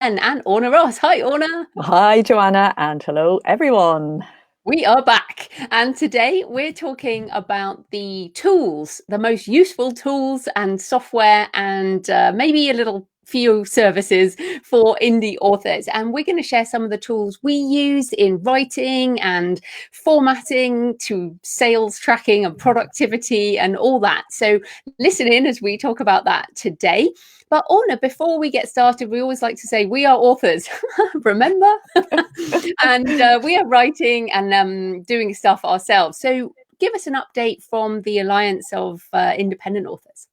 and Orna Ross. Hi, Orna. Hi, Joanna, and hello, everyone. We are back. And today we're talking about the tools, the most useful tools and software, and maybe a little few services for indie authors. And we're going to share some of the tools we use in writing and formatting to sales tracking and productivity and all that. So listen in as we talk about that today. But Orna, before we get started, we always like to say we are authors, remember? And we are writing and doing stuff ourselves. So give us an update from the Alliance of Independent Authors.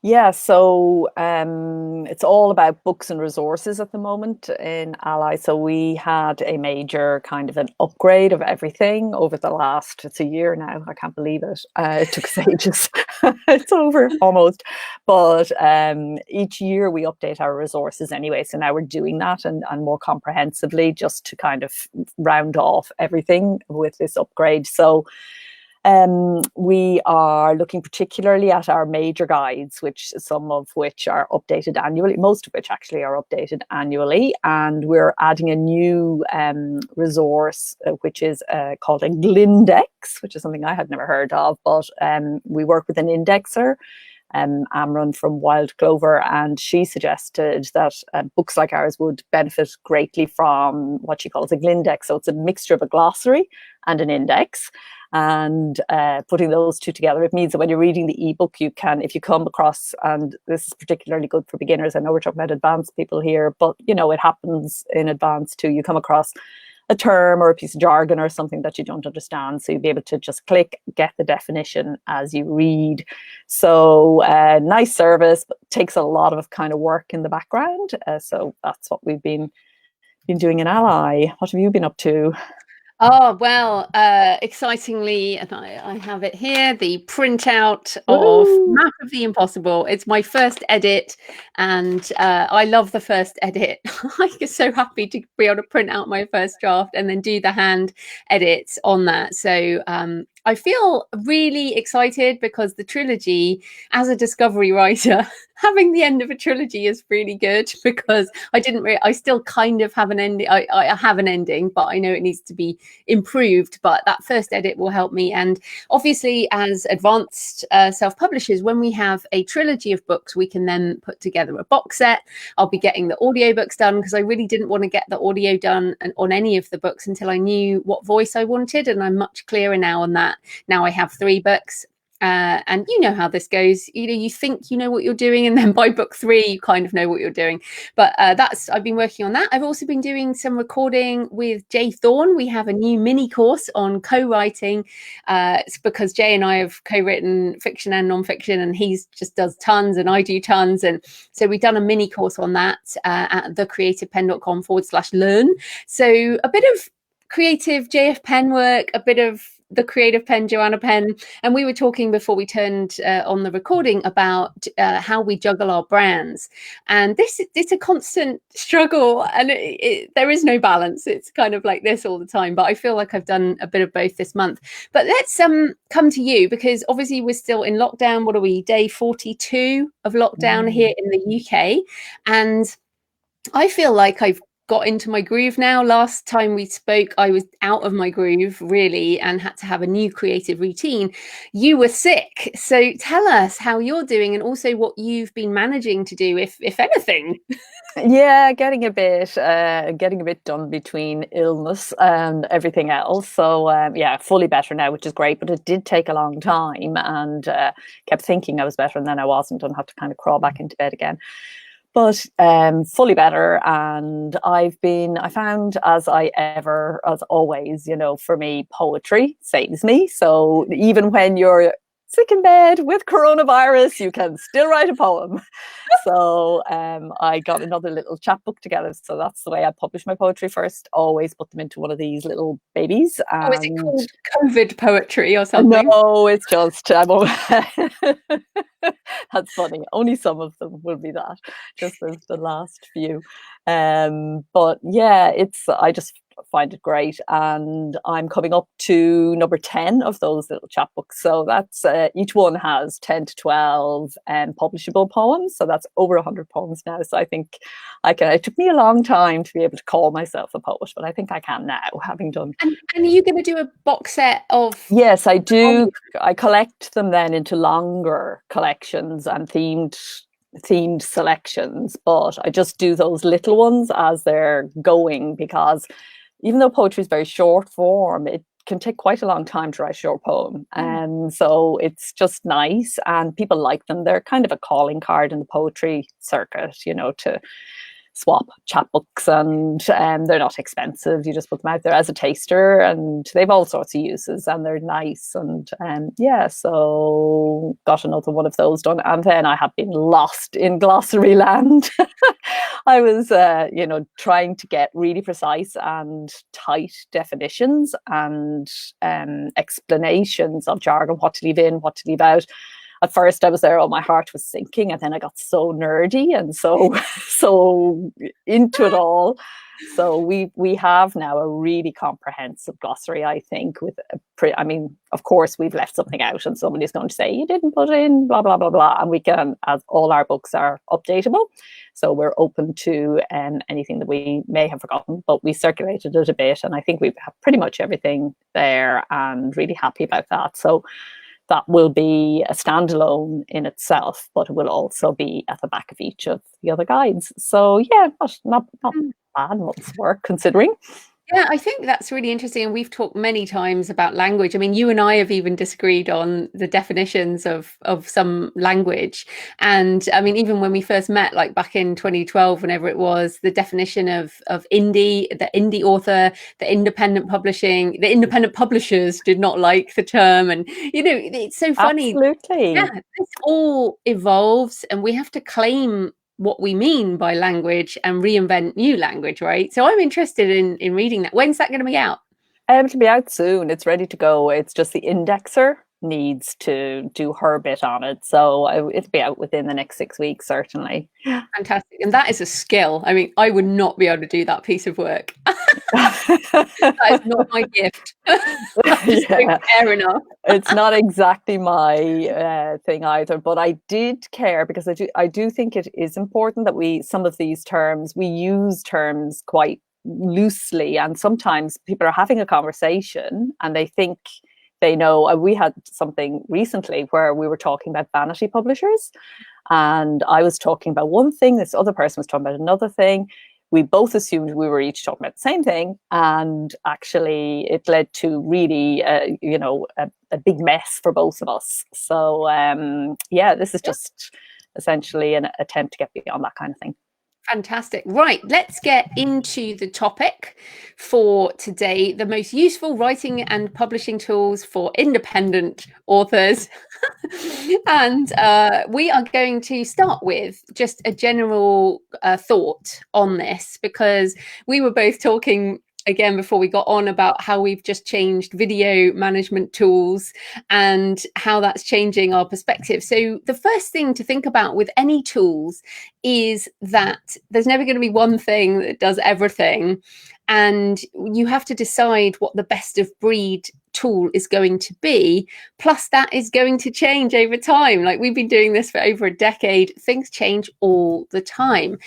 Yeah, so it's all about books and resources at the moment in Ally. So we had a major kind of an upgrade of everything over the last, it's a year now. I can't believe it. It took us ages. It's over almost. But each year we update our resources anyway. So now we're doing that and more comprehensively just to kind of round off everything with this upgrade. So we are looking particularly at our major guides, which some of which are updated annually, most of which actually are updated annually. And we're adding a new resource, which is called a Glindex, which is something I had never heard of. But we work with an indexer, Amron from Wild Clover, and she suggested that books like ours would benefit greatly from what she calls a Glindex. So it's a mixture of a glossary and an index. And putting those two together, it means that when you're reading the ebook, you can, if you come across, and this is particularly good for beginners. I know we're talking about advanced people here, but you know, it happens in advance too. You come across a term or a piece of jargon or something that you don't understand, so you'll be able to just click, get the definition as you read. So nice service, but takes a lot of kind of work in the background. So that's what we've been doing in Ally. What have you been up to? Oh, well, excitingly, and I have it here, the printout of Woohoo! Map of the Impossible. It's my first edit, and I love the first edit. I'm so happy to be able to print out my first draft and then do the hand edits on that. So I feel really excited because the trilogy, as a discovery writer, having the end of a trilogy is really good because I still kind of have an ending. I have an ending, but I know it needs to be improved. But that first edit will help me. And obviously, as advanced self-publishers, when we have a trilogy of books, we can then put together a box set. I'll be getting the audiobooks done because I really didn't want to get the audio done on any of the books until I knew what voice I wanted. And I'm much clearer now on that. Now I have 3 books. And you know how this goes. You know, you think you know what you're doing, and then by book 3, you kind of know what you're doing. But I've been working on that. I've also been doing some recording with Jay Thorne. We have a new mini course on co-writing. It's because Jay and I have co-written fiction and non-fiction, and he just does tons, and I do tons. And so we've done a mini course on that at thecreativepenn.com/learn. So a bit of creative JF Penn work, a bit of the creative pen, Joanna Penn, and we were talking before we turned on the recording about how we juggle our brands, and it's a constant struggle, and there is no balance. It's kind of like this all the time, but I feel like I've done a bit of both this month. But let's come to you, because obviously we're still in lockdown. What are we, day 42 of lockdown here in the UK? And I feel like I've got into my groove now. Last time we spoke, I was out of my groove really and had to have a new creative routine. You were sick. So tell us how you're doing and also what you've been managing to do, if anything. Yeah, getting a bit done between illness and everything else. So yeah, fully better now, which is great. But it did take a long time, and kept thinking I was better, and then I wasn't, and had to kind of crawl back into bed again. But fully better, and I found, as always, you know, for me, poetry saves me. So even when you're sick in bed with coronavirus, you can still write a poem. So I got another little chapbook together. So that's the way I publish my poetry first. Always put them into one of these little babies. Oh, is it And called COVID poetry or something? no, it's just that's funny. Only some of them will be that, just the last few. But yeah, I just find it great. And I'm coming up to number 10 of those little chapbooks. So that's each one has 10 to 12 publishable poems. So that's over 100 poems now. So I think I can. It took me a long time to be able to call myself a poet, but I think I can now, having done. And are you going to do a box set of? Yes, I do. I collect them then into longer collections and themed selections, but I just do those little ones as they're going, because even though poetry is very short form, it can take quite a long time to write a short poem. And so it's just nice, and people like them. They're kind of a calling card in the poetry circuit, to swap chapbooks, and they're not expensive. You just put them out there as a taster, and they've all sorts of uses, and they're nice. And so got another one of those done, and then I have been lost in glossary land. I was trying to get really precise and tight definitions and explanations of jargon, what to leave in, what to leave out. At first I was there, my heart was sinking, and then I got so nerdy and so into it all. So we have now a really comprehensive glossary, I think, of course we've left something out and somebody's going to say you didn't put in blah blah blah blah, and we can, as all our books are updatable, so we're open to anything that we may have forgotten, but we circulated it a bit, and I think we have pretty much everything there, and really happy about that. So that will be a standalone in itself, but it will also be at the back of each of the other guides. So yeah, not bad month's work considering. Yeah, I think that's really interesting. And we've talked many times about language. I mean, you and I have even disagreed on the definitions of some language. And I mean, even when we first met, like back in 2012, whenever it was, the definition of indie, the indie author, the independent publishing, the independent publishers did not like the term. And, it's so funny. Absolutely. Yeah, this all evolves, and we have to claim what we mean by language and reinvent new language, right? So I'm interested in reading that. When's that going to be out? It'll be out soon. It's ready to go. It's just the indexer needs to do her bit on it. So it'll be out within the next 6 weeks, certainly. Fantastic. And that is a skill. I mean, I would not be able to do that piece of work. That is not my gift. I just don't care enough. It's not exactly my thing either, but I did care because I do think it is important that some of these terms, we use terms quite loosely, and sometimes people are having a conversation and they think they know. We had something recently where we were talking about vanity publishers, and I was talking about one thing, this other person was talking about another thing. We both assumed we were each talking about the same thing, and actually it led to really a big mess for both of us. So this is just essentially an attempt to get beyond that kind of thing. Fantastic. Right, let's get into the topic for today, the most useful writing and publishing tools for independent authors. And we are going to start with just a general thought on this, because we were both talking again before we got on about how we've just changed video management tools and how that's changing our perspective. So the first thing to think about with any tools is that there's never going to be one thing that does everything, and you have to decide what the best of breed tool is going to be. Plus that is going to change over time. Like, we've been doing this for over a decade. Things change all the time.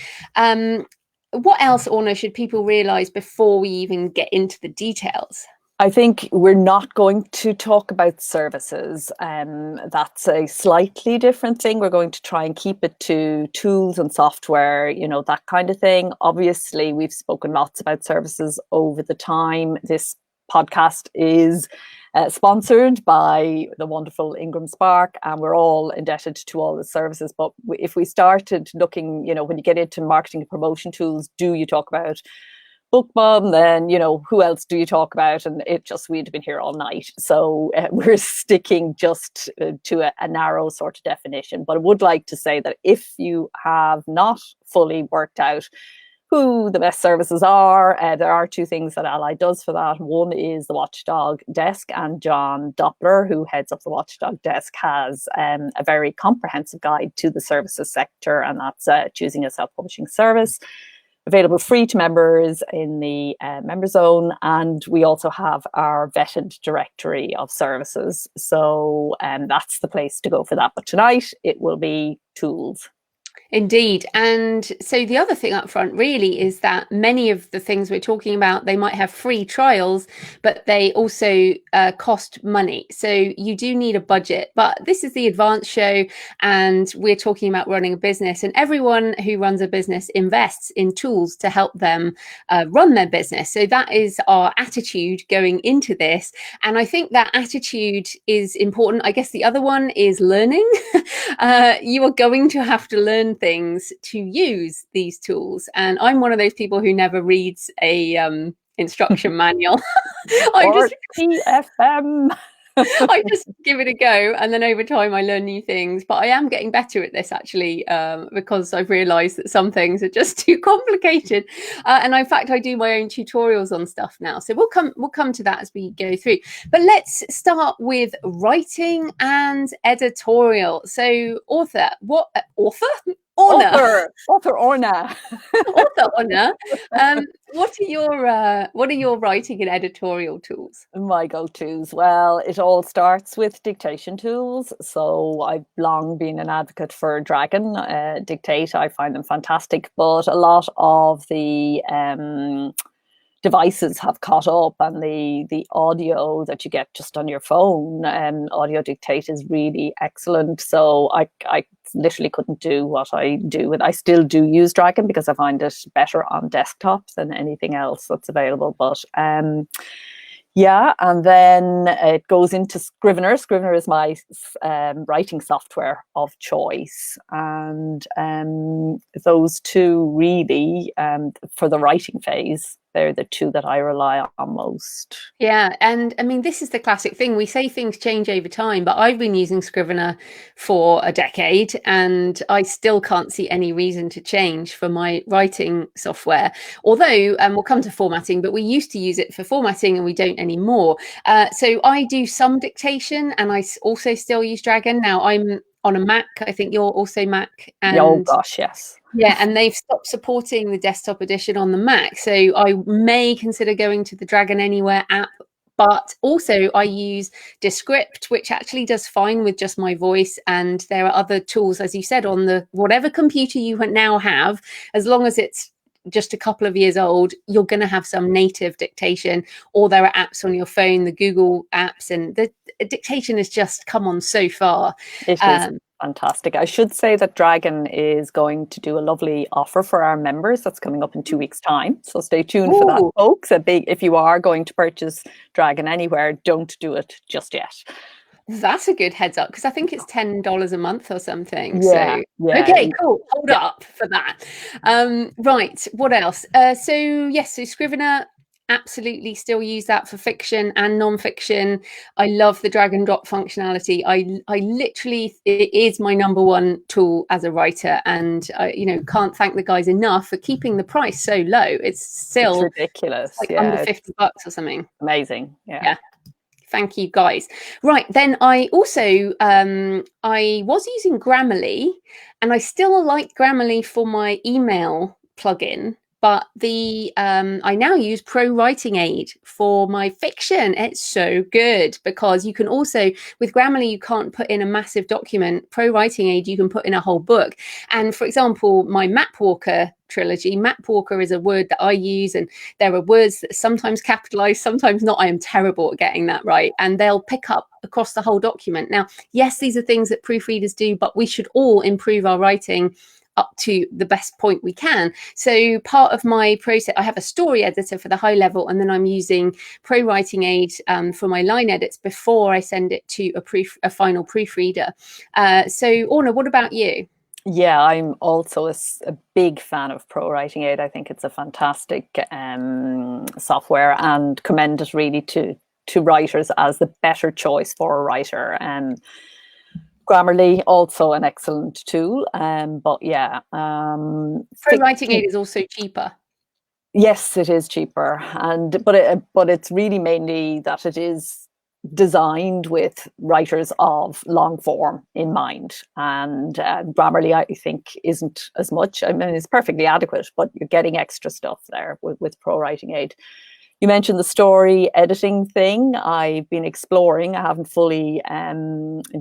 What else, Orna, should people realize before we even get into the details? I think we're not going to talk about services. That's a slightly different thing. We're going to try and keep it to tools and software, that kind of thing. Obviously, we've spoken lots about services over the time. This podcast is sponsored by the wonderful Ingram Spark, and we're all indebted to all the services. But if we started looking, when you get into marketing and promotion tools, do you talk about BookBub? Then, who else do you talk about? And we'd have been here all night. So we're sticking just to a narrow sort of definition. But I would like to say that if you have not fully worked out who the best services are, there are two things that Ally does for that. One is the Watchdog desk, and John Doppler, who heads up the Watchdog desk, has a very comprehensive guide to the services sector, and that's choosing a self-publishing service. available free to members in the member zone, and we also have our vetted directory of services. So that's the place to go for that. But tonight it will be tools. Indeed. And so the other thing up front really is that many of the things we're talking about, they might have free trials, but they also cost money. So you do need a budget. But this is the Advanced show, and we're talking about running a business. And everyone who runs a business invests in tools to help them run their business. So that is our attitude going into this. And I think that attitude is important. I guess the other one is learning. You are going to have to learn things to use these tools, and I'm one of those people who never reads a instruction manual. Or TFM. I just give it a go, and then over time I learn new things. But I am getting better at this actually, because I've realised that some things are just too complicated. And in fact, I do my own tutorials on stuff now. So we'll come to that as we go through. But let's start with writing and editorial. So, author, what author? Orna. Author Orna. Author Orna. What are your writing and editorial tools? My go-tos. Well, it all starts with dictation tools. So I've long been an advocate for Dragon Dictate. I find them fantastic, but a lot of the devices have caught up, and the audio that you get just on your phone, Audio Dictate is really excellent. So I literally couldn't do what I do, and I still do use Dragon because I find it better on desktop than anything else that's available. But yeah, and then it goes into Scrivener. Scrivener is my writing software of choice, and those two really, for the writing phase, they're the two that I rely on most. Yeah, and I mean, this is the classic thing. We say things change over time, but I've been using Scrivener for a decade, and I still can't see any reason to change for my writing software. Although, we'll come to formatting, but we used to use it for formatting and we don't anymore. So I do some dictation, and I also still use Dragon. Now I'm on a Mac. I think you're also Mac. And oh gosh, yes. Yeah, and they've stopped supporting the desktop edition on the Mac. So I may consider going to the Dragon Anywhere app. But also I use Descript, which actually does fine with just my voice. And there are other tools, as you said, on the whatever computer you now have, as long as it's just a couple of years old, you're going to have some native dictation, or there are apps on your phone, the Google apps, and the dictation has just come on so far. It is fantastic. I should say that Dragon is going to do a lovely offer for our members that's coming up in 2 weeks' time. So stay tuned for that, folks. If you are going to purchase Dragon Anywhere, don't do it just yet. That's a good heads up, because I think it's $10 a month or something. Yeah, so yeah. Okay, cool. Hold up for that. Right, what else? So Scrivener, absolutely still use that for fiction and non-fiction. I love the drag and drop functionality. I literally, it is my number one tool as a writer, and I can't thank the guys enough for keeping the price so low. It's still ridiculous, like under $50 or something. Amazing. Yeah. Thank you, guys. Right, then I also I was using Grammarly, and I still like Grammarly for my email plugin. But I now use Pro Writing Aid for my fiction. It's so good, because you can also, with Grammarly, you can't put in a massive document. Pro Writing Aid, you can put in a whole book. And for example, my Map Walker trilogy, Map Walker is a word that I use, and there are words that sometimes capitalize, sometimes not. I am terrible at getting that right, and they'll pick up across the whole document. Now, yes, these are things that proofreaders do, but we should all improve our writing up to the best point we can. So part of my process, I have a story editor for the high level, and then I'm using Pro Writing Aid for my line edits before I send it to a final proofreader. So Orna, what about you? Yeah, I'm also a big fan of Pro Writing Aid. I think it's a fantastic software, and commend it really to writers as the better choice for a writer. Grammarly, also an excellent tool, but yeah. Pro Writing Aid is also cheaper. Yes, it is cheaper, but it's really mainly that it is designed with writers of long form in mind. And Grammarly, I think, isn't as much. I mean, it's perfectly adequate, but you're getting extra stuff there with Pro Writing Aid. You mentioned the story editing thing. I've been exploring. I haven't fully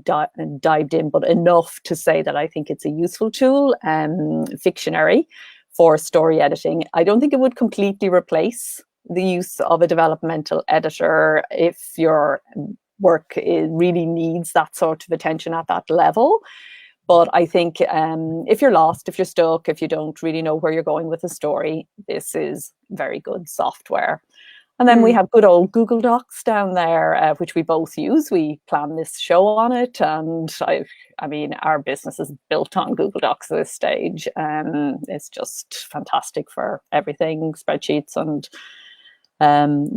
dived in, but enough to say that I think it's a useful tool, Fictionary, for story editing. I don't think it would completely replace the use of a developmental editor if your work really needs that sort of attention at that level. But I think if you're lost, if you're stuck, if you don't really know where you're going with the story, this is very good software. And then we have good old Google Docs down there, which we both use. We plan this show on it. And I mean, our business is built on Google Docs at this stage. It's just fantastic for everything, spreadsheets and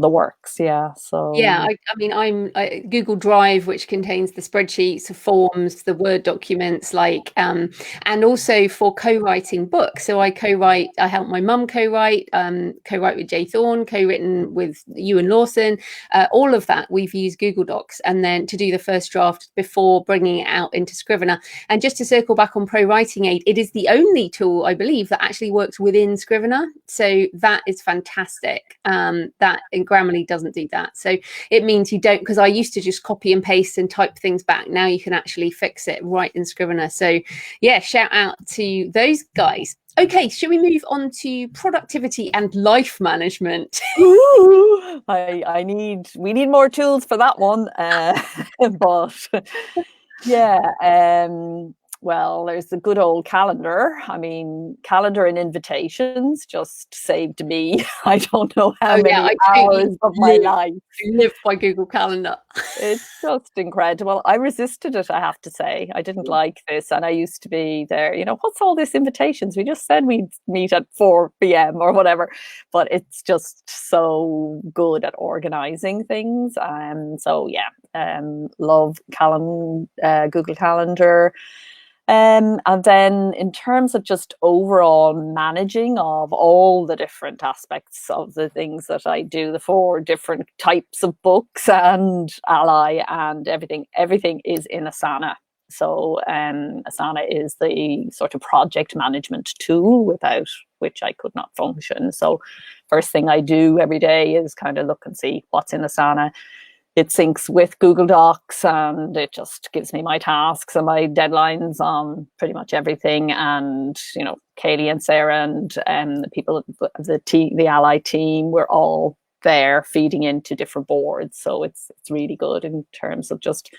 the works. So I mean, Google Drive, which contains the spreadsheets, the forms, the Word documents, and also for co-writing books. So I help my mum co-write with Jay Thorne, co-written with Ewan Lawson. All of that we've used Google Docs, and then to do the first draft before bringing it out into Scrivener. And just to circle back on Pro Writing Aid, it is the only tool, I believe, that actually works within Scrivener. So that is fantastic. That in Grammarly doesn't do that. So it means you don't, because I used to just copy and paste and type things back. Now you can actually fix it right in Scrivener. So yeah, shout out to those guys. Okay, should we move on to productivity and life management? Ooh, we need more tools for that one. But yeah, well, there's the good old calendar. I mean, calendar and invitations just saved me. I don't know how many hours of my life. I live by Google Calendar. It's just incredible. I resisted it, I have to say. I didn't like this. And I used to be there, what's all this invitations? We just said we'd meet at 4 p.m. or whatever. But it's just so good at organizing things. So yeah, love Google Calendar. And then in terms of just overall managing of all the different aspects of the things that I do, the 4 different types of books and Ally and everything is in Asana. So Asana is the sort of project management tool without which I could not function. So first thing I do every day is kind of look and see what's in Asana. It syncs with Google Docs and it just gives me my tasks and my deadlines on pretty much everything. And, Kaylee and Sarah and the people of the Ally team, we're all there feeding into different boards. So it's really good in terms of just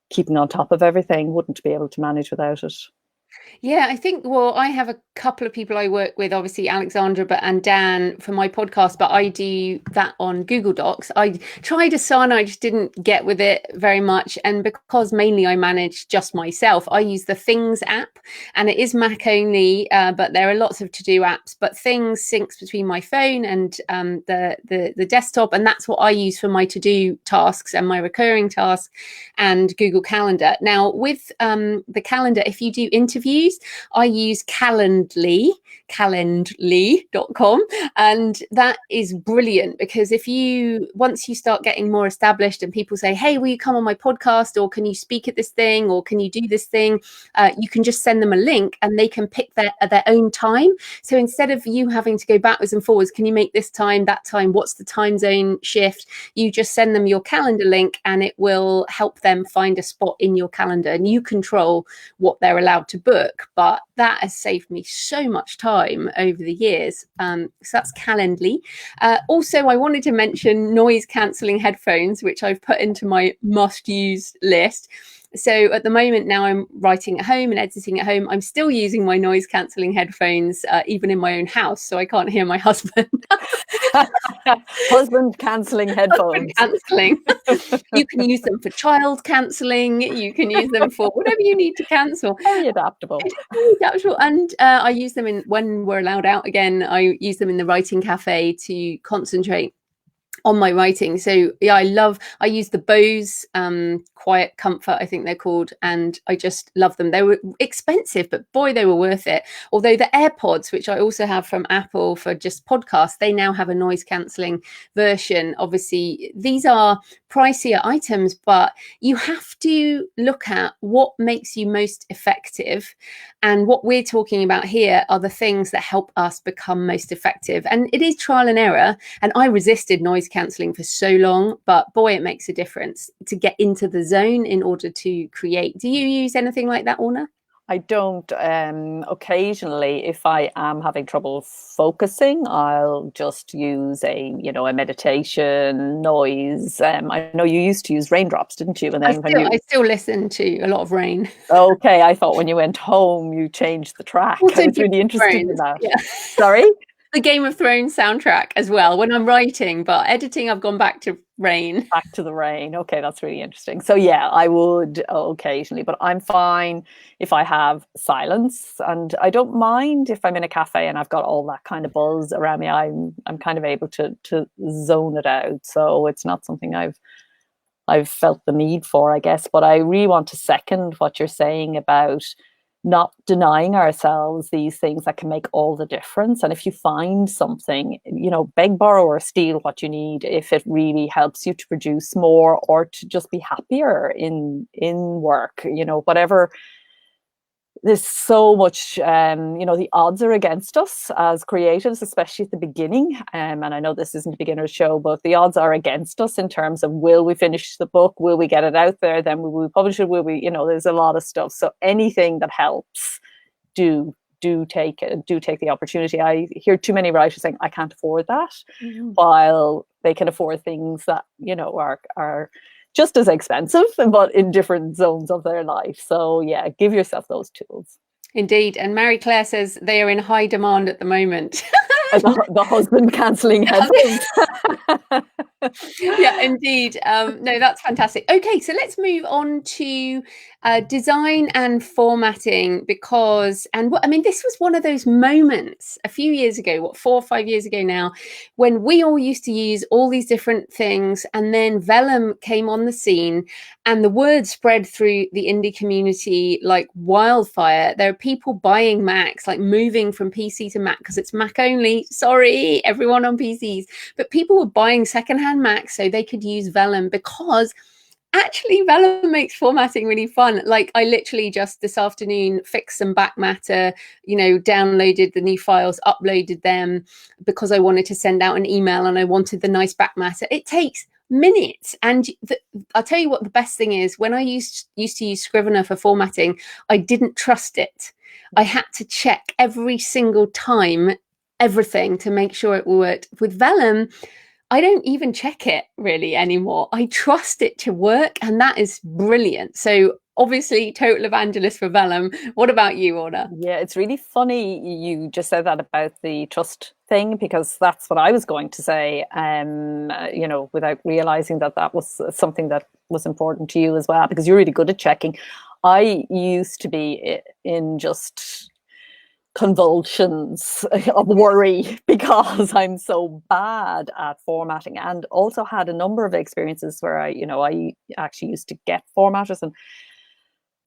keeping on top of everything. Wouldn't be able to manage without it. Yeah, I think, I have a couple of people I work with, obviously Alexandra and Dan for my podcast, but I do that on Google Docs. I tried Asana, I just didn't get with it very much. And because mainly I manage just myself, I use the Things app, and it is Mac only, but there are lots of to-do apps. But Things syncs between my phone and the desktop, and that's what I use for my to-do tasks and my recurring tasks, and Google Calendar. Now, with the calendar, if you do interviews, I use calendly.com, and that is brilliant because once you start getting more established and people say, hey, will you come on my podcast, or can you speak at this thing, or can you do this thing, you can just send them a link and they can pick their own time. So instead of you having to go backwards and forwards, can you make this time, that time, what's the time zone shift, you just send them your calendar link and it will help them find a spot in your calendar, and you control what they're allowed to book. But that has saved me so much time over the years. So that's Calendly. Also, I wanted to mention noise cancelling headphones, which I've put into my must-use list. So at the moment now I'm writing at home and editing at home. I'm still using my noise cancelling headphones, even in my own house, so I can't hear my husband. Husband cancelling headphones. Cancelling. You can use them for child cancelling. You can use them for whatever you need to cancel. Very adaptable. And I use them when we're allowed out again. I use them in the writing cafe to concentrate on my writing. So yeah, I use the Bose Quiet Comfort, I think they're called, and I just love them. They were expensive, but boy, they were worth it. Although the AirPods, which I also have from Apple for just podcasts, they now have a noise cancelling version. Obviously, these are pricier items, but you have to look at what makes you most effective. And what we're talking about here are the things that help us become most effective. And it is trial and error. And I resisted noise cancelling for so long, but boy, it makes a difference to get into the zone in order to create. Do you use anything like that, Orna? I don't. Occasionally, if I am having trouble focusing, I'll just use a meditation noise. I know you used to use raindrops, didn't you? And then I still listen to a lot of rain. Okay, I thought when you went home, you changed the track. Also, I was Game really of interested in Thrones, that. yeah. Sorry? The Game of Thrones soundtrack as well when I'm writing, but editing, I've gone back to rain. Back to the rain. Okay, that's really interesting. So yeah, I would occasionally, but I'm fine if I have silence, and I don't mind if I'm in a cafe and I've got all that kind of buzz around me. I'm kind of able to zone it out. So it's not something I've felt the need for, I guess. But I really want to second what you're saying about not denying ourselves these things that can make all the difference. And if you find something, beg, borrow, or steal what you need if it really helps you to produce more or to just be happier in work, whatever. There's so much, the odds are against us as creatives, especially at the beginning. And I know this isn't a beginner's show, but the odds are against us in terms of, will we finish the book? Will we get it out there? Then will we publish it? Will we, there's a lot of stuff. So anything that helps, do take it, do take the opportunity. I hear too many writers saying, I can't afford that, while they can afford things that, are just as expensive, but in different zones of their life. So yeah, give yourself those tools. Indeed. And Mary Claire says they are in high demand at the moment. The husband cancelling husband. Yeah, indeed. No, that's fantastic. Okay, so let's move on to design and formatting, because, this was one of those moments a few years ago, 4 or 5 years ago now, when we all used to use all these different things, and then vellum came on the scene and the word spread through the indie community like wildfire. There are people buying Macs, like moving from PC to Mac because it's Mac only. Sorry, everyone on PCs. But people were buying secondhand Macs so they could use vellum, because actually vellum makes formatting really fun. Like, I literally just this afternoon fixed some back matter, downloaded the new files, uploaded them, because I wanted to send out an email and I wanted the nice back matter. It takes minutes. And I'll tell you what the best thing is. When I used to use Scrivener for formatting, I didn't trust it. I had to check every single time everything to make sure it worked. With vellum, I don't even check it really anymore. I trust it to work, and that is brilliant. So obviously, total evangelist for vellum. What about you, Orna? Yeah, it's really funny you just said that about the trust thing, because that's what I was going to say, without realizing that was something that was important to you as well, because you're really good at checking. I used to be in just convulsions of worry because I'm so bad at formatting, and also had a number of experiences where I actually used to get formatters, and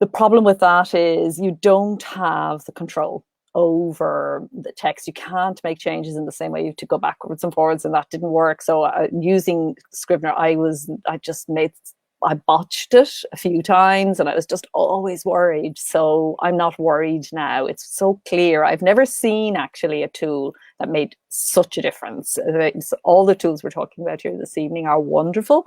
the problem with that is you don't have the control over the text. You can't make changes in the same way. You have to go backwards and forwards, and that didn't work. So using Scrivener, I botched it a few times, and I was just always worried. So I'm not worried now. It's so clear. I've never seen actually a tool that made such a difference. All the tools we're talking about here this evening are wonderful,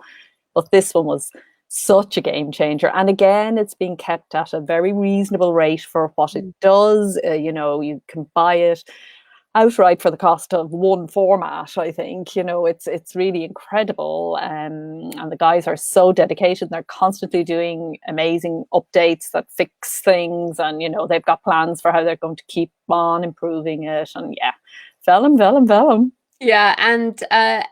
but this one was such a game changer. And again, it's being kept at a very reasonable rate for what it does. You can buy it outright for the cost of one format. I think it's really incredible, and the guys are so dedicated. They're constantly doing amazing updates that fix things, and they've got plans for how they're going to keep on improving it. And yeah, vellum. Yeah, and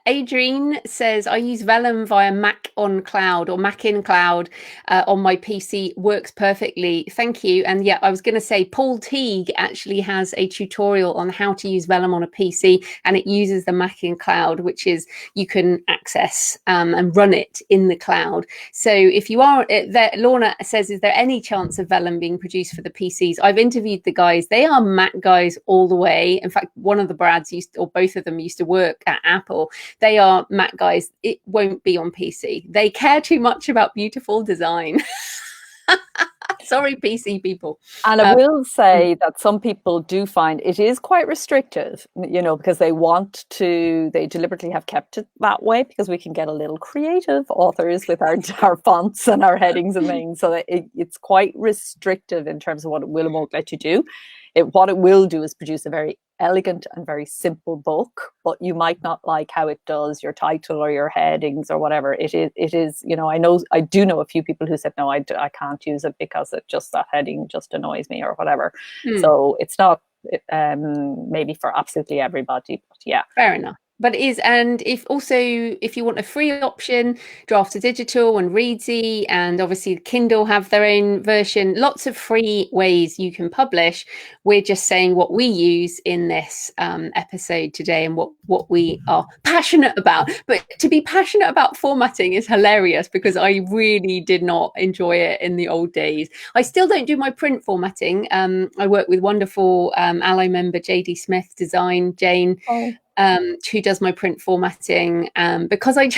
Adrienne says I use Vellum via Mac on Cloud or Mac in Cloud on my PC. Works perfectly. Thank you. And yeah, I was going to say Paul Teague actually has a tutorial on how to use Vellum on a PC, and it uses the Mac in Cloud, which is you can access and run it in the cloud. So if you are there, Lorna says, is there any chance of Vellum being produced for the PCs? I've interviewed the guys. They are Mac guys all the way. In fact, one of the Brads or both of them used to work at Apple. They are Mac guys. It won't be on PC. They care too much about beautiful design. Sorry, PC people. And I will say that some people do find it is quite restrictive, because they deliberately have kept it that way because we can get a little creative authors with our fonts and our headings and things. So it's quite restrictive in terms of what it will and won't let you do. What it will do is produce a very elegant and very simple book, but you might not like how it does your title or your headings or whatever. It is, I do know a few people who said, no, I can't use it because that heading just annoys me or whatever. So it's not maybe for absolutely everybody, but yeah. Fair enough. But it is, and if you want a free option, Draft to Digital and Readsy, and obviously Kindle have their own version, lots of free ways you can publish. We're just saying what we use in this episode today and what we are passionate about. But to be passionate about formatting is hilarious because I really did not enjoy it in the old days. I still don't do my print formatting. I work with wonderful Ally member JD Smith Design, Jane. Oh. Who does my print formatting because I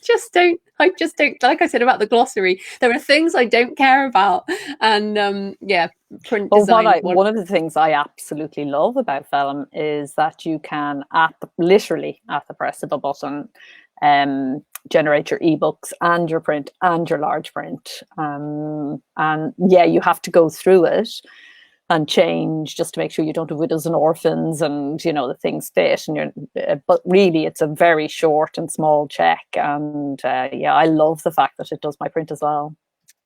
just don't, like I said about the glossary, there are things I don't care about, and print design. One of the things I absolutely love about Vellum is that you can literally at the press of a button generate your ebooks and your print and your large print, and you have to go through it and change just to make sure you don't have widows and orphans and the things fit, but really it's a very short and small check, and I love the fact that it does my print as well.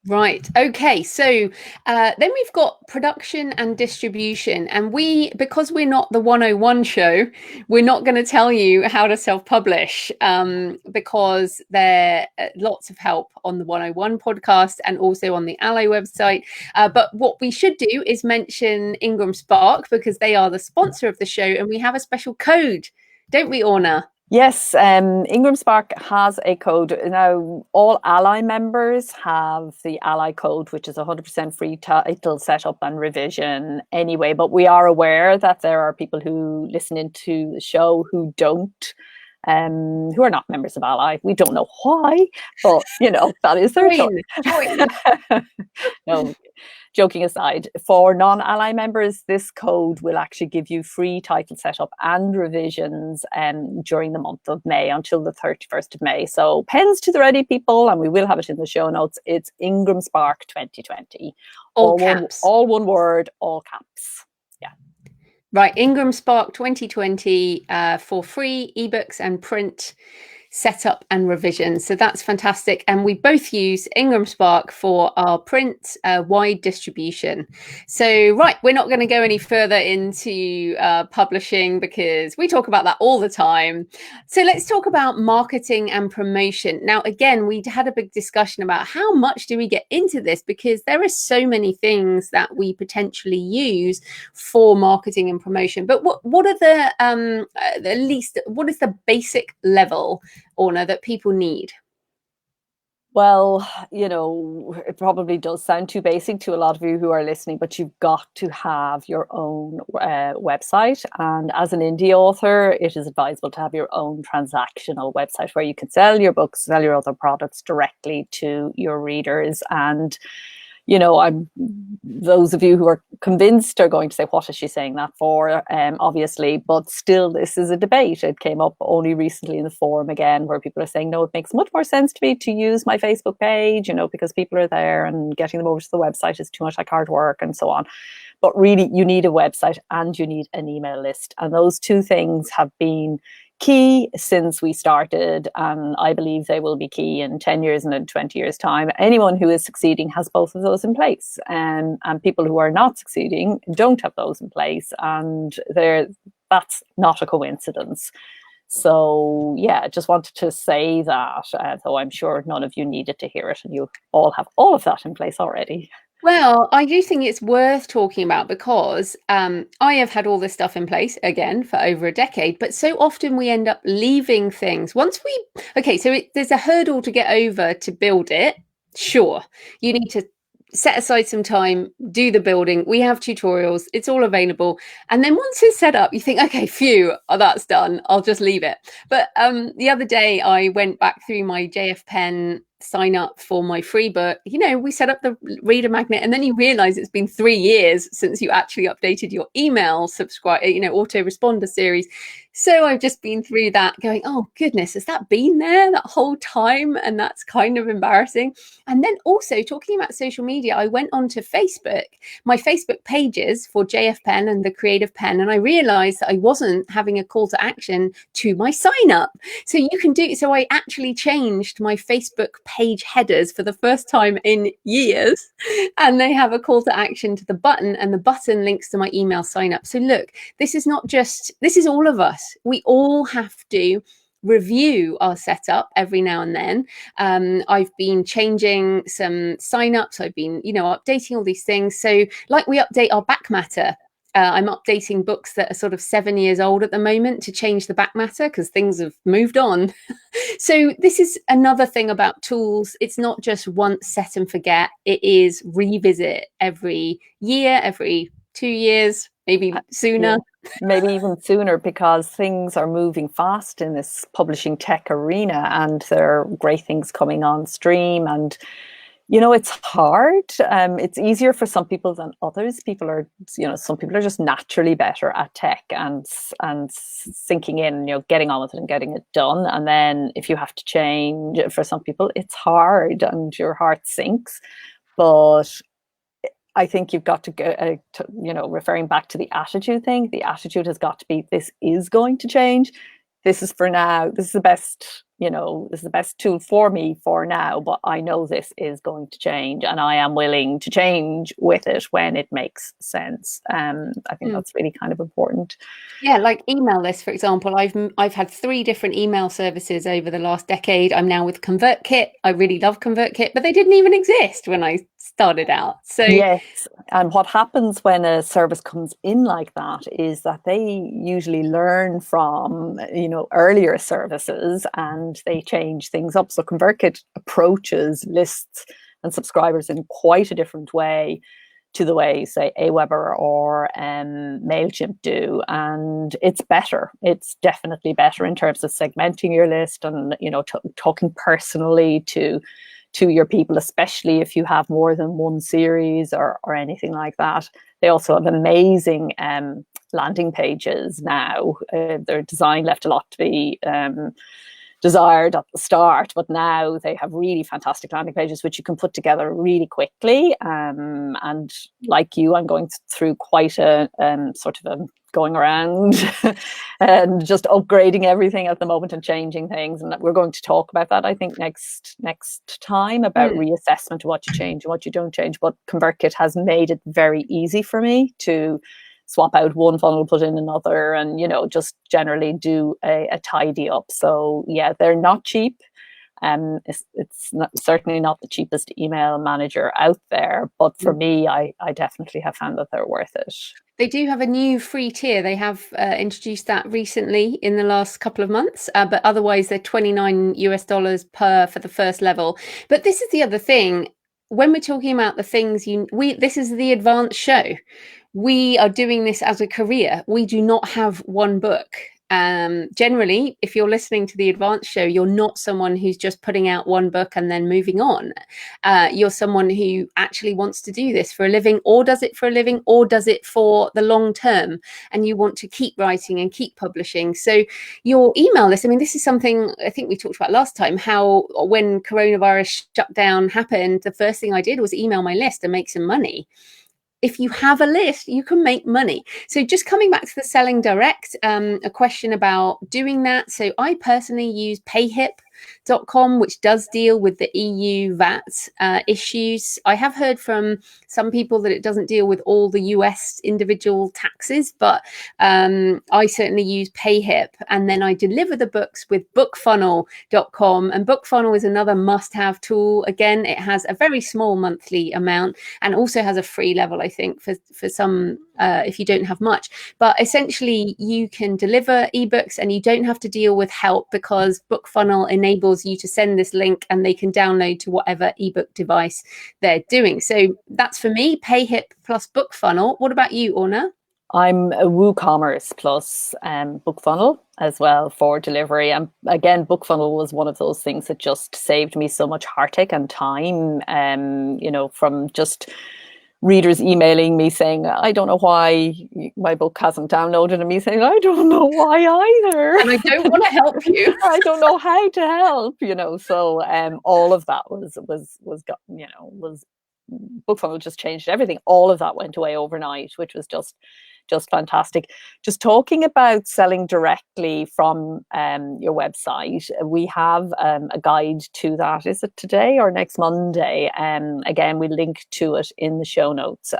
Right. Okay. So then we've got production and distribution. And because we're not the 101 show, we're not going to tell you how to self-publish because there are lots of help on the 101 podcast and also on the Ally website. But what we should do is mention Ingram Spark because they are the sponsor of the show and we have a special code, don't we, Orna? Yes, Ingram Spark has a code. Now, all Ally members have the Ally code, which is 100% free title setup and revision anyway. But we are aware that there are people who listen into the show who don't, who are not members of Ally. We don't know why, but, that is their choice. No. Joking aside, for non-Ally members, this code will actually give you free title setup and revisions during the month of May until the 31st of May. So pens to the ready, people, and we will have it in the show notes. It's Ingram Spark 2020. All caps. All one word, all caps. Yeah. Right, Ingram Spark 2020 for free ebooks and print setup and revision. So that's fantastic. And we both use Ingram Spark for our print wide distribution. So, right, we're not going to go any further into publishing because we talk about that all the time. So let's talk about marketing and promotion. Now, again, we had a big discussion about how much do we get into this because there are so many things that we potentially use for marketing and promotion. But what are what is the basic level, Orna, that people need? Well, it probably does sound too basic to a lot of you who are listening, but you've got to have your own website. And as an indie author, it is advisable to have your own transactional website where you can sell your books, sell your other products directly to your readers. And those of you who are convinced are going to say, what is she saying that for? Obviously, but still, this is a debate. It came up only recently in the forum again, where people are saying, no, it makes much more sense to me to use my Facebook page, because people are there and getting them over to the website is too much like hard work and so on. But really, you need a website and you need an email list. And those two things have been key since we started, and I believe they will be key in 10 years and in 20 years time. Anyone who is succeeding has both of those in place, and people who are not succeeding don't have those in place, and that's not a coincidence. So yeah, I just wanted to say that, though I'm sure none of you needed to hear it, and you all have all of that in place already. Well, I do think it's worth talking about because I have had all this stuff in place again for over a decade, but so often we end up leaving things. Okay, so there's a hurdle to get over to build it. Sure, you need to set aside some time, do the building. We have tutorials, it's all available. And then once it's set up, you think, okay, phew, that's done. I'll just leave it. But the other day I went back through my JF Penn sign up for my free book. We set up the reader magnet, and then you realize it's been 3 years since you actually updated your email subscribe, autoresponder series. So I've just been through that going, oh goodness, has that been there that whole time? And that's kind of embarrassing. And then also talking about social media, I went onto Facebook, my Facebook pages for JF Penn and the Creative Pen, and I realized that I wasn't having a call to action to my sign up. So I actually changed my Facebook page headers for the first time in years, and they have a call to action to the button, and the button links to my email sign up. So look, this is all of us. We all have to review our setup every now and then. I've been changing some signups. I've been, updating all these things. So like we update our back matter. I'm updating books that are sort of 7 years old at the moment to change the back matter because things have moved on. So this is another thing about tools. It's not just once set and forget. It is revisit every year, every 2 years, maybe sooner. Yeah, maybe even sooner, because things are moving fast in this publishing tech arena, and there are great things coming on stream. And it's hard. It's easier for some people than others. Some people are just naturally better at tech and sinking in, getting on with it and getting it done. And then if you have to change, for some people, it's hard and your heart sinks. But I think you've got to go, referring back to the attitude thing, the attitude has got to be, this is going to change. This is for now. This is the best, this is the best tool for me for now, but I know this is going to change, and I am willing to change with it when it makes sense. I think that's really kind of important. Yeah, like email lists, for example. I've had 3 different email services over the last decade. I'm now with ConvertKit. I really love ConvertKit, but they didn't even exist when I started out. So yes, and what happens when a service comes in like that is that they usually learn from earlier services, and they change things up. So ConvertKit approaches lists and subscribers in quite a different way to the way, say, Aweber or MailChimp do. And it's better. It's definitely better in terms of segmenting your list and, talking personally to your people, especially if you have more than one series or anything like that. They also have amazing landing pages now. Their design left a lot to be desired at the start, but now they have really fantastic landing pages which you can put together really quickly. And like you, I'm going through quite a sort of a going around and just upgrading everything at the moment and changing things. And we're going to talk about that, I think, next time, about reassessment of what you change and what you don't change. But ConvertKit has made it very easy for me to swap out one funnel, put in another, and just generally do a tidy up. So yeah, they're not cheap. It's certainly not the cheapest email manager out there, but for me, I definitely have found that they're worth it. They do have a new free tier. They have introduced that recently in the last couple of months, but otherwise they're $29 for the first level. But this is the other thing. When we're talking about the things this is the advanced show. We are doing this as a career. We do not have one book. Generally, if you're listening to the advanced show, you're not someone who's just putting out one book and then moving on. You're someone who actually wants to do this for a living, or does it for a living, or does it for the long term, and you want to keep writing and keep publishing. So your email list, this is something I think we talked about last time, how when coronavirus shutdown happened, the first thing I did was email my list and make some money. If you have a list, you can make money. So just coming back to the selling direct, a question about doing that. So I personally use PayHip. bookfunnel.com, which does deal with the EU VAT issues. I have heard from some people that it doesn't deal with all the US individual taxes, but I certainly use PayHip, and then I deliver the books with bookfunnel.com. And bookfunnel is another must-have tool. Again, it has a very small monthly amount and also has a free level, I think, for some if you don't have much. But essentially, you can deliver ebooks and you don't have to deal with help, because bookfunnel enables you to send this link and they can download to whatever ebook device they're doing. So that's for me, PayHip plus bookfunnel. What about you, Orna? I'm a WooCommerce plus BookFunnel as well for delivery. And again, BookFunnel was one of those things that just saved me so much heartache and time, from just readers emailing me saying, I don't know why my book hasn't downloaded, and me saying, I don't know why either. And I don't want to help you. I don't know how to help, So all of that was BookFunnel just changed everything. All of that went away overnight, which was just fantastic. Just talking about selling directly from your website, we have a guide to that. Is it today or next Monday? Again, we link to it in the show notes,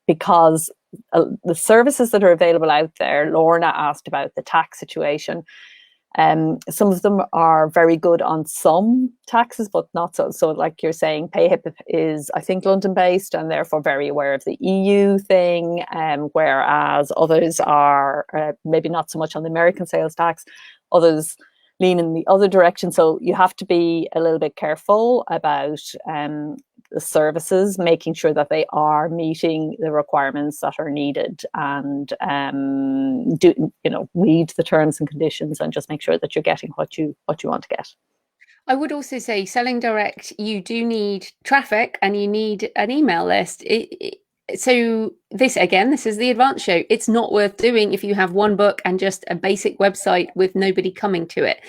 because the services that are available out there, Lorna asked about the tax situation. Some of them are very good on some taxes, but not so. So like you're saying, PayHip is, I think, London-based and therefore very aware of the EU thing, whereas others are maybe not so much on the American sales tax. Others lean in the other direction. So you have to be a little bit careful about the services, making sure that they are meeting the requirements that are needed, and read the terms and conditions and just make sure that you're getting what you want to get. I would also say, selling direct, you do need traffic and you need an email list. So this is the advanced show. It's not worth doing if you have one book and just a basic website with nobody coming to it.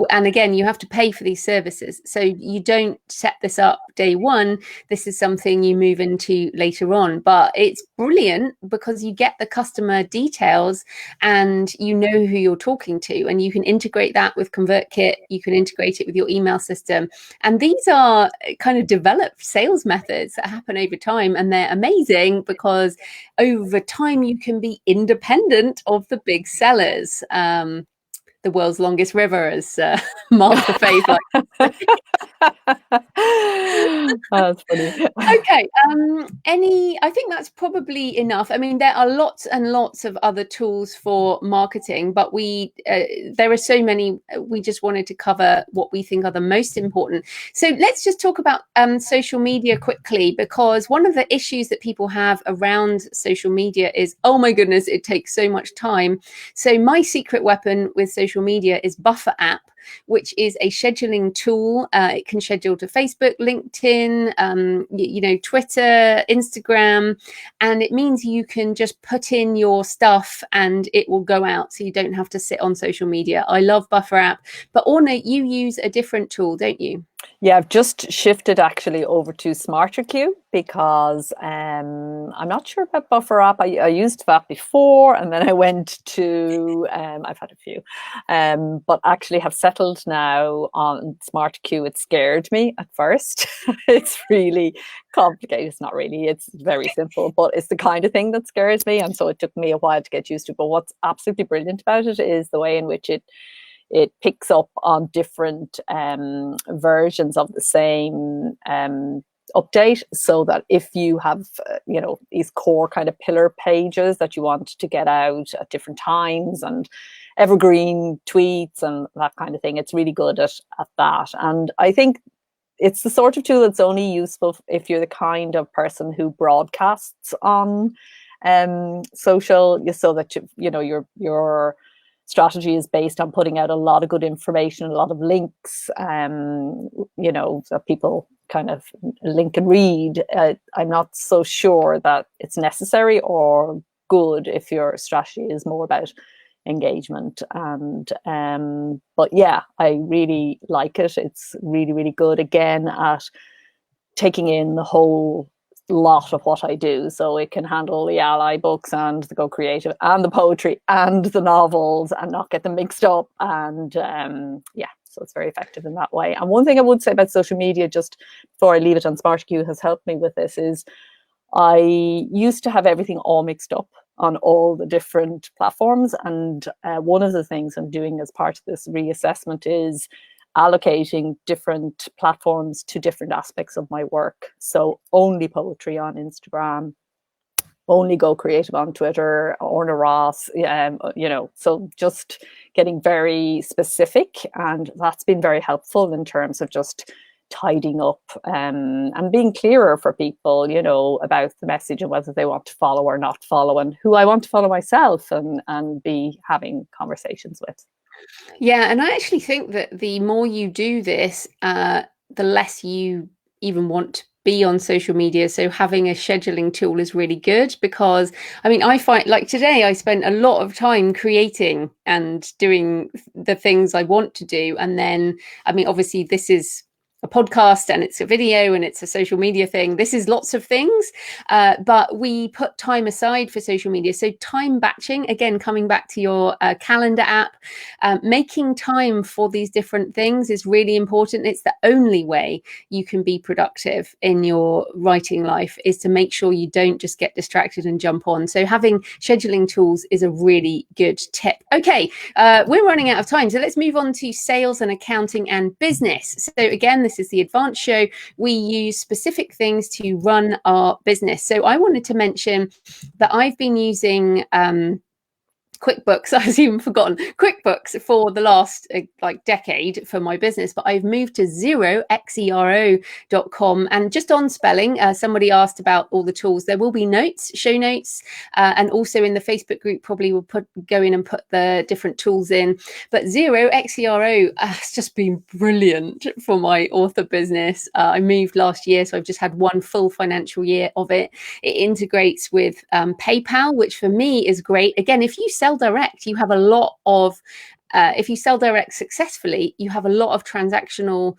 And again, you have to pay for these services. So you don't set this up day one. This is something you move into later on. But it's brilliant because you get the customer details and you know who you're talking to, and you can integrate that with ConvertKit. You can integrate it with your email system. And these are kind of developed sales methods that happen over time, and they're amazing because over time you can be independent of the big sellers. The world's longest river, as Master Faith likes to say. That's funny. Okay. I think that's probably enough. I mean, there are lots and lots of other tools for marketing, but there are so many. We just wanted to cover what we think are the most important. So let's just talk about social media quickly, because one of the issues that people have around social media is, oh my goodness, it takes so much time. So my secret weapon with social media is Buffer app, which is a scheduling tool. It can schedule to Facebook, LinkedIn, Twitter, Instagram, and it means you can just put in your stuff and it will go out, so you don't have to sit on social media. I love Buffer app, but Orna, you use a different tool, don't you? Yeah, I've just shifted actually over to SmarterQ because I'm not sure about Buffer app. I used that before, and then I went to, I've had a few, but actually have settled now on SmarterQ. It scared me at first. It's really complicated. It's not really, it's very simple, but it's the kind of thing that scares me. And so it took me a while to get used to. But what's absolutely brilliant about it is the way in which it picks up on different versions of the same update, so that if you have these core kind of pillar pages that you want to get out at different times and evergreen tweets and that kind of thing, it's really good at that. And I think it's the sort of tool that's only useful if you're the kind of person who broadcasts on social, so that your strategy is based on putting out a lot of good information, a lot of links, so people kind of link and read. I'm not so sure that it's necessary or good if your strategy is more about engagement. And but yeah, I really like it. It's really, really good, again, at taking in the whole lot of what I do. So it can handle the ally books and the Go Creative and the poetry and the novels and not get them mixed up. And So it's very effective in that way. And one thing I would say about social media, just before I leave it, and SmartQ has helped me with this, is I used to have everything all mixed up on all the different platforms. And one of the things I'm doing as part of this reassessment is allocating different platforms to different aspects of my work. So only poetry on Instagram, only Go Creative on Twitter, Orna Ross, so just getting very specific. And that's been very helpful in terms of just tidying up and being clearer for people, about the message and whether they want to follow or not follow, and who I want to follow myself and be having conversations with. Yeah, and I actually think that the more you do this, the less you even want to be on social media. So having a scheduling tool is really good, because I find, like today, I spent a lot of time creating and doing the things I want to do. And then, obviously this is a podcast and it's a video and it's a social media thing. This is lots of things, but we put time aside for social media. So time batching, again, coming back to your calendar app, making time for these different things is really important. It's the only way you can be productive in your writing life, is to make sure you don't just get distracted and jump on. So having scheduling tools is a really good tip. Okay, we're running out of time, so let's move on to sales and accounting and business. So again, this is the Advanced show. We use specific things to run our business. So I wanted to mention that I've been using QuickBooks. I've even forgotten QuickBooks for the last decade for my business, but I've moved to xero.com. And just on spelling, somebody asked about all the tools. There will be notes, show notes, and also in the Facebook group probably will go in and put the different tools in. But xero has just been brilliant for my author business. I moved last year, so I've just had one full financial year of it. It integrates with PayPal, which for me is great. Again, if you sell direct, you have a lot of if you sell direct successfully, you have a lot of transactional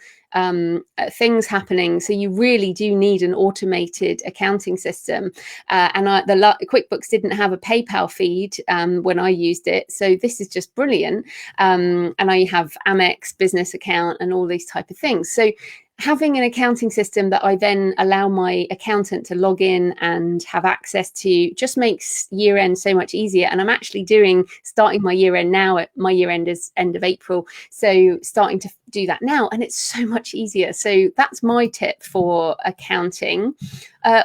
things happening. So you really do need an automated accounting system. QuickBooks didn't have a PayPal feed when I used it. So this is just brilliant. And I have Amex business account and all these type of things. So having an accounting system that I then allow my accountant to log in and have access to just makes year end so much easier. And I'm actually starting my year end now. My year end is end of April. So starting to do that now, and it's so much easier. So that's my tip for accounting.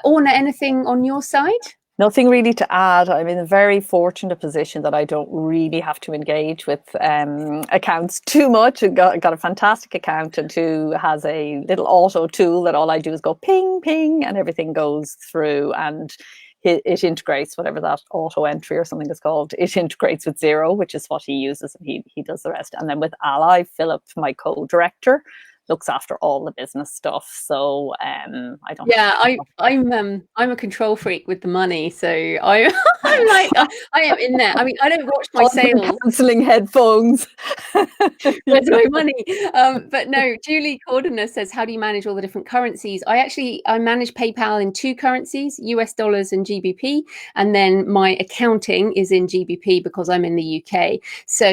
Orna, anything on your side? Nothing really to add. I'm in a very fortunate position that I don't really have to engage with accounts too much. I've got a fantastic accountant who has a little auto tool that all I do is go ping, ping, and everything goes through, and it integrates, whatever that auto entry or something is called. It integrates with Xero, which is what he uses, and he does the rest. And then with Ally, Philip, my co-director, looks after all the business stuff. So I don't. Yeah, I'm a control freak with the money, so I'm like I am in there. I don't watch my sales. Cancelling headphones. Where's my money? But no, Julie Cordiner says, how do you manage all the different currencies? I manage PayPal in 2 currencies, US dollars and GBP, and then my accounting is in GBP because I'm in the UK. So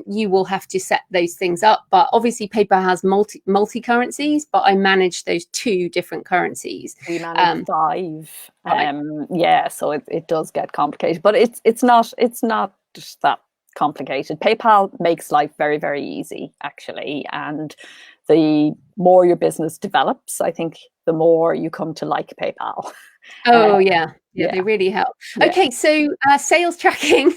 you will have to set those things up. But obviously PayPal has multi currencies, but I manage those 2 different currencies. We manage 5. Yeah, so it does get complicated, but it's not just that complicated. PayPal makes life very, very easy, actually, and the more your business develops, I think the more you come to like PayPal. Yeah, they really help. Yeah. Okay, so sales tracking.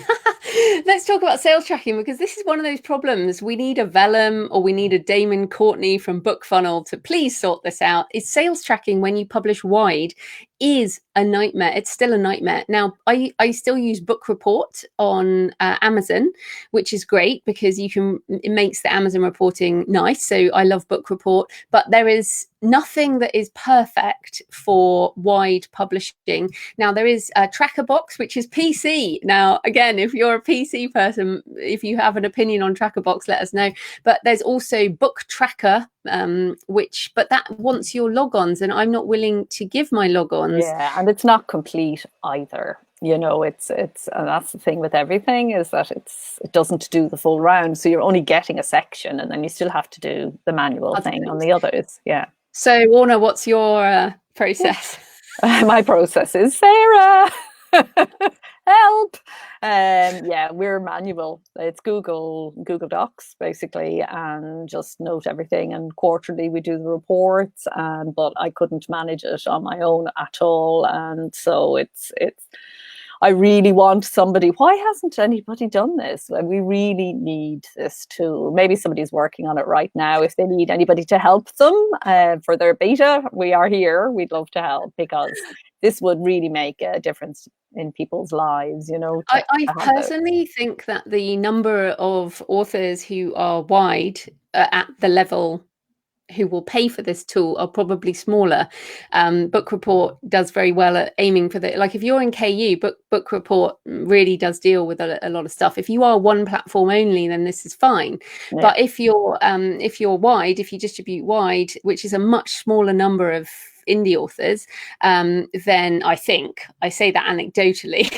Let's talk about sales tracking, because this is one of those problems. We need a Vellum or we need a Damon Courtney from BookFunnel to please sort this out. Is sales tracking, when you publish wide, is a nightmare. It's still a nightmare. Now, I still use Book Report on Amazon, which is great because it makes the Amazon reporting nice. So I love Book Report, but there is nothing that is perfect for wide publishing. Now, there is a Tracker Box, which is PC. Now, again, if you're a PC person, if you have an opinion on Tracker Box, let us know. But there's also Book Tracker, but that wants your logons, and I'm not willing to give my logons. Yeah, and it's not complete either. You know, it's and that's the thing with everything, is that it doesn't do the full round. So you're only getting a section, and then you still have to do the manual Other thing on things. the others. Yeah. So, Orna, what's your process? My process is Sarah. Help. Yeah, we're manual. It's Google Docs basically, and just note everything. And quarterly we do the reports, but I couldn't manage it on my own at all. And so it's I really want somebody. Why hasn't anybody done this? We really need this tool. Maybe somebody's working on it right now. If they need anybody to help them for their beta, we are here. We'd love to help, because this would really make a difference in people's lives, you know, I to have it. personally think that the number of authors who are wide at the level who will pay for this tool are probably smaller. Book Report does very well at aiming for the, like if you're in KU, Book Report really does deal with a lot of stuff. If you are one platform only, then this is fine. Yeah. But if you're wide, if you distribute wide, which is a much smaller number of indie authors, then I think, I say that anecdotally,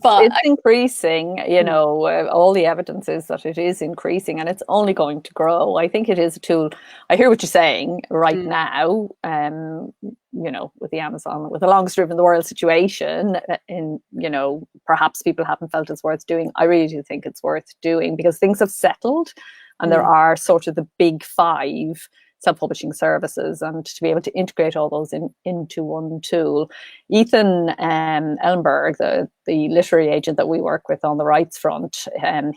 but it's increasing, you know, all the evidence is that it is increasing, and it's only going to grow. I think it is a tool. I hear what you're saying right now, you know, with the Amazon, with the longest river in the world situation, in, you know, perhaps people haven't felt it's worth doing. I really do think it's worth doing, because things have settled, and there are sort of the big five self-publishing services, and to be able to integrate all those into one tool. Ethan Ellenberg, the literary agent that we work with on the rights front,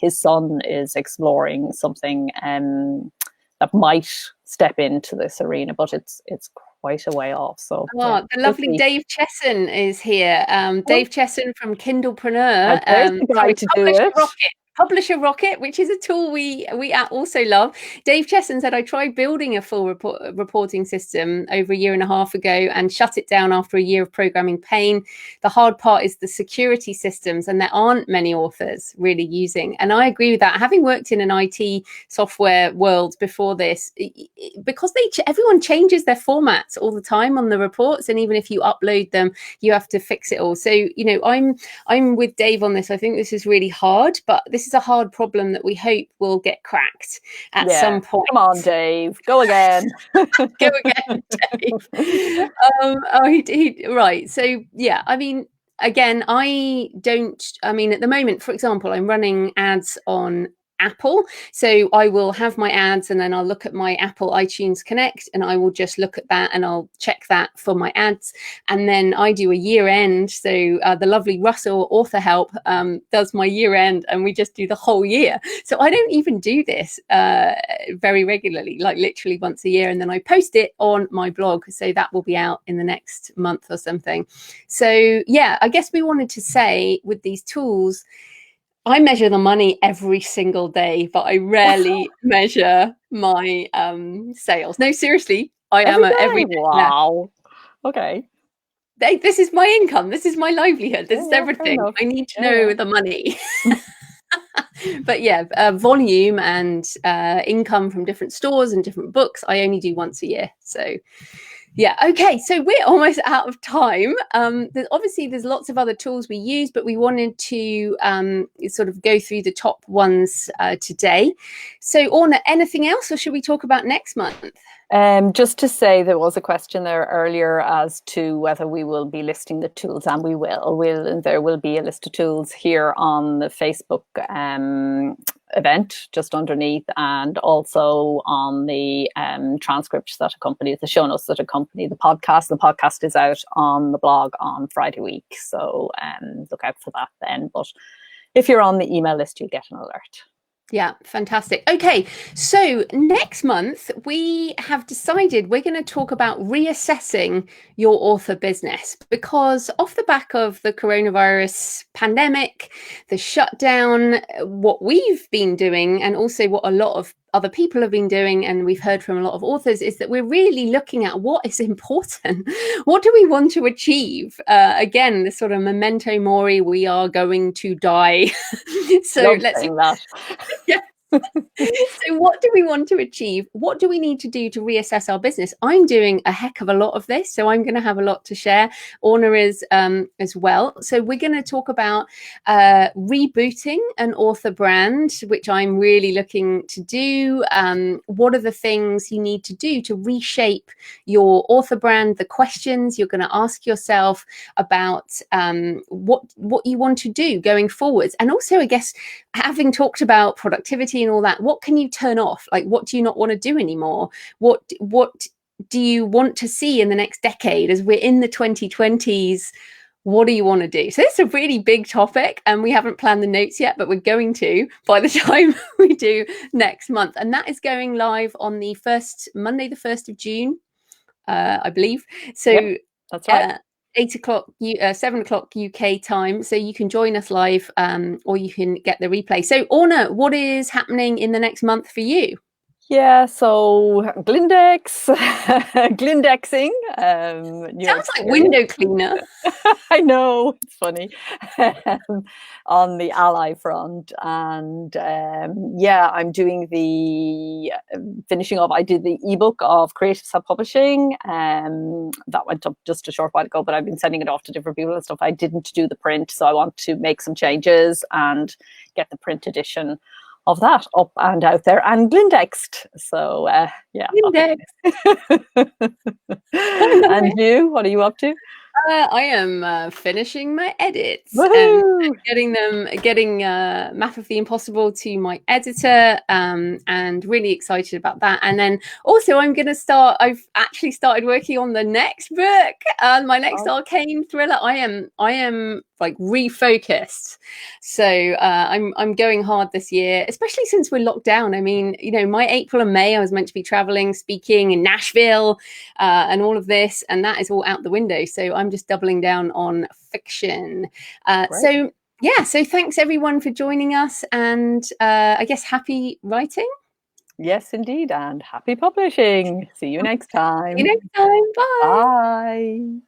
his son is exploring something that might step into this arena, but it's quite a way off. So the lovely Dave Chesson is here. Dave Chesson from Kindlepreneur. There's the guy to do it. Publisher Rocket, which is a tool we also love. Dave Chesson said, I tried building a full reporting system over a year and a half ago and shut it down after a year of programming pain. The hard part is the security systems, and there aren't many authors really using. And I agree with that. Having worked in an IT software world before this, because everyone changes their formats all the time on the reports, and even if you upload them, you have to fix it all. So, you know, I'm with Dave on this. I think this is really hard, but this is a hard problem that we hope will get cracked at some point. Come on, Dave. Go again. Go again, Dave. Right. So, yeah, I mean, again, at the moment, for example, I'm running ads on Apple. So I will have my ads, and then I'll look at my Apple iTunes Connect, and I will just look at that and I'll check that for my ads. And then I do a year end. So the lovely Russell Author Help does my year end, and we just do the whole year. So I don't even do this very regularly, like literally once a year. And then I post it on my blog. So that will be out in the next month or something. So yeah, I guess we wanted to say with these tools, I measure the money every single day, but I rarely measure my sales. No, seriously, I am every day. Wow. Okay. This is my income. This is my livelihood. This is everything. I need to know the money. But yeah, volume and income from different stores and different books, I only do once a year. So yeah. Okay. So we're almost out of time. There's lots of other tools we use, but we wanted to sort of go through the top ones today. So Orna, anything else, or should we talk about next month? Just to say, there was a question there earlier as to whether we will be listing the tools, and we will. There will be a list of tools here on the Facebook event just underneath, and also on the transcripts that accompany, the show notes that accompany the podcast. The podcast is out on the blog on Friday week, so look out for that then. But if you're on the email list, you'll get an alert. Yeah, fantastic. Okay, so next month we have decided we're going to talk about reassessing your author business, because off the back of the coronavirus pandemic, the shutdown, what we've been doing, and also what a lot of other people have been doing, and we've heard from a lot of authors, is that we're really looking at what is important. What do we want to achieve? Again, this sort of memento mori, we are going to die. So let's that. Yeah. So what do we want to achieve? What do we need to do to reassess our business? I'm doing a heck of a lot of this, so I'm going to have a lot to share. Orna is as well. So we're going to talk about rebooting an author brand, which I'm really looking to do. What are the things you need to do to reshape your author brand? The questions you're going to ask yourself about what you want to do going forwards, and also, I guess, having talked about productivity and all that, what can you turn off? Like, what do you not want to do anymore? What do you want to see in the next decade as we're in the 2020s? What do you want to do? So it's a really big topic, and we haven't planned the notes yet, but we're going to by the time we do next month. And that is going live on the Monday, the 1st of June, I believe. So Yep, that's right. 8 o'clock, 7 o'clock UK time. So you can join us live, or you can get the replay. So Orna, what is happening in the next month for you? Yeah, so Glindex, Glindexing, new Sounds like experience. window cleaner. I know, it's funny. On the ally front, and yeah, I'm doing the finishing up. I did the ebook of creative self-publishing, that went up just a short while ago, but I've been sending it off to different people and stuff. I didn't do the print, so I want to make some changes and get the print edition of that up and out there and Glindexed. So yeah. Index. And you, what are you up to? I am finishing my edits and Woohoo! getting Map of the Impossible to my editor, and really excited about that. And then also I've actually started working on the next book, my next arcane thriller. I am like refocused. So I'm going hard this year, especially since we're locked down. I mean, my April and May, I was meant to be traveling, speaking in Nashville, and all of this, and that is all out the window. So I'm just doubling down on fiction. So thanks everyone for joining us, and I guess happy writing. Yes, indeed, and happy publishing. See you next time. See you next time. Bye. Bye.